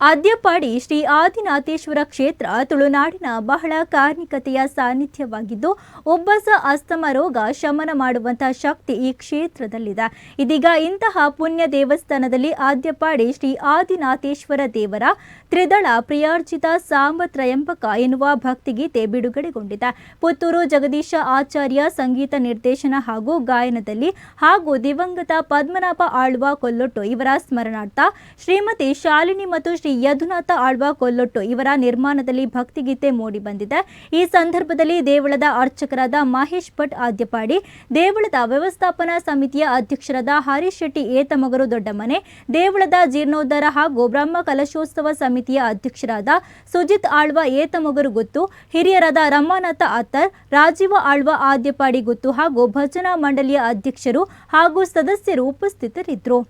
ಆದ್ಯಪಾಡಿ ಶ್ರೀ ಆದಿನಾಥೇಶ್ವರ ಕ್ಷೇತ್ರ ತುಳುನಾಡಿನ ಬಹಳ ಕಾರ್ಮಿಕತೆಯ ಸಾನ್ನಿಧ್ಯವಾಗಿದ್ದು ಉಬ್ಬಸ ಅಸ್ತಮ ರೋಗ ಶಮನ ಮಾಡುವಂತಹ ಶಕ್ತಿ ಈ ಕ್ಷೇತ್ರದಲ್ಲಿದೆ. ಇದೀಗ ಇಂತಹ ಪುಣ್ಯ ದೇವಸ್ಥಾನದಲ್ಲಿ ಆದ್ಯಪಾಡಿ ಶ್ರೀ ಆದಿನಾಥೇಶ್ವರ ದೇವರ ತ್ರಿದಳ ಪ್ರಿಯಾರ್ಜಿತ ಸಾಂಬತ್ರಯಂಬಕ ಎನ್ನುವ ಭಕ್ತಿಗೀತೆ ಬಿಡುಗಡೆಗೊಂಡಿದೆ. ಪುತ್ತೂರು ಜಗದೀಶ ಆಚಾರ್ಯ ಸಂಗೀತ ನಿರ್ದೇಶನ ಹಾಗೂ ಗಾಯನದಲ್ಲಿ ಹಾಗೂ ದಿವಂಗತ ಪದ್ಮನಾಭ ಆಳ್ವ ಕೊಲ್ಲೊಟ್ಟು ಇವರ ಸ್ಮರಣಾರ್ಥ ಶ್ರೀಮತಿ ಶಾಲಿನಿ ಮತ್ತು ಶ್ರೀ ಯದುನಾಥ ಆಳ್ವ ಕೊಲ್ಲೊಟ್ಟು ಇವರ ನಿರ್ಮಾಣದಲ್ಲಿ ಭಕ್ತಿಗೀತೆ ಮೂಡಿಬಂದಿದೆ. ಈ ಸಂದರ್ಭದಲ್ಲಿ ದೇವಳದ ಅರ್ಚಕರಾದ ಮಹೇಶ್ ಭಟ್ ಆದ್ಯಪಾಡಿ, ದೇವಳದ ವ್ಯವಸ್ಥಾಪನಾ ಸಮಿತಿಯ ಅಧ್ಯಕ್ಷರಾದ ಹರೀಶ್ ಶೆಟ್ಟಿ ಏತಮಗರು ದೊಡ್ಡಮನೆ, ದೇವಳದ ಜೀರ್ಣೋದ್ಧಾರ ಹಾಗೂ ಬ್ರಹ್ಮ ಕಲಶೋತ್ಸವ ಸಮಿತಿಯ ಅಧ್ಯಕ್ಷರಾದ ಸುಜಿತ್ ಆಳ್ವ ಏತಮಗರು ಗುತ್ತು, ಹಿರಿಯರಾದ ರಮಾನಾಥ ಅತ್ತರ್, ರಾಜೀವ ಆಳ್ವ ಆದ್ಯಪಾಡಿ ಗುತ್ತು ಹಾಗೂ ಭಜನಾ ಮಂಡಳಿಯ ಅಧ್ಯಕ್ಷರು ಹಾಗೂ ಸದಸ್ಯರು ಉಪಸ್ಥಿತರಿದ್ದರು.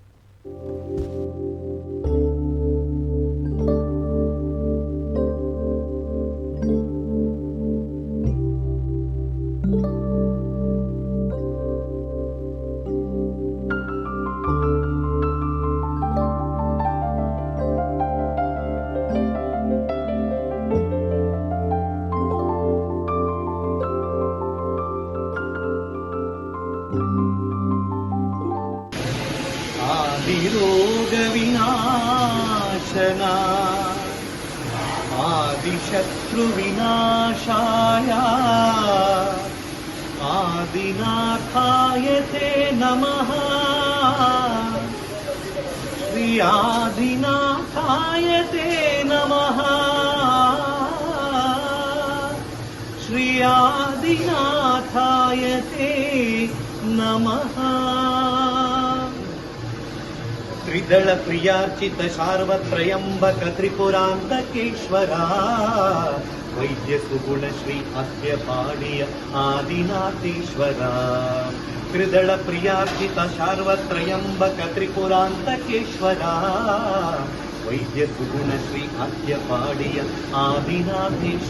आदिरोग विनाशना आदिशत्रु विनाशाय आदिनाथाय ते नमः. श्री आदिनाथाय ते नमः. श्री आदिनाथाय ते नमः. त्रिदल प्रियार्चित सार्वत्रयंबक त्रिपुरांतकेश्वरा वैद्य सुगुण श्री आद्यपाडिय आदिनाथेश्वरा. त्रिदल प्रियार्चित सार्वत्रयंबक त्रिपुरांतकेश्वरा वैद्य सुगुण श्री आद्यपाडिय आदिनाथेश्वरा.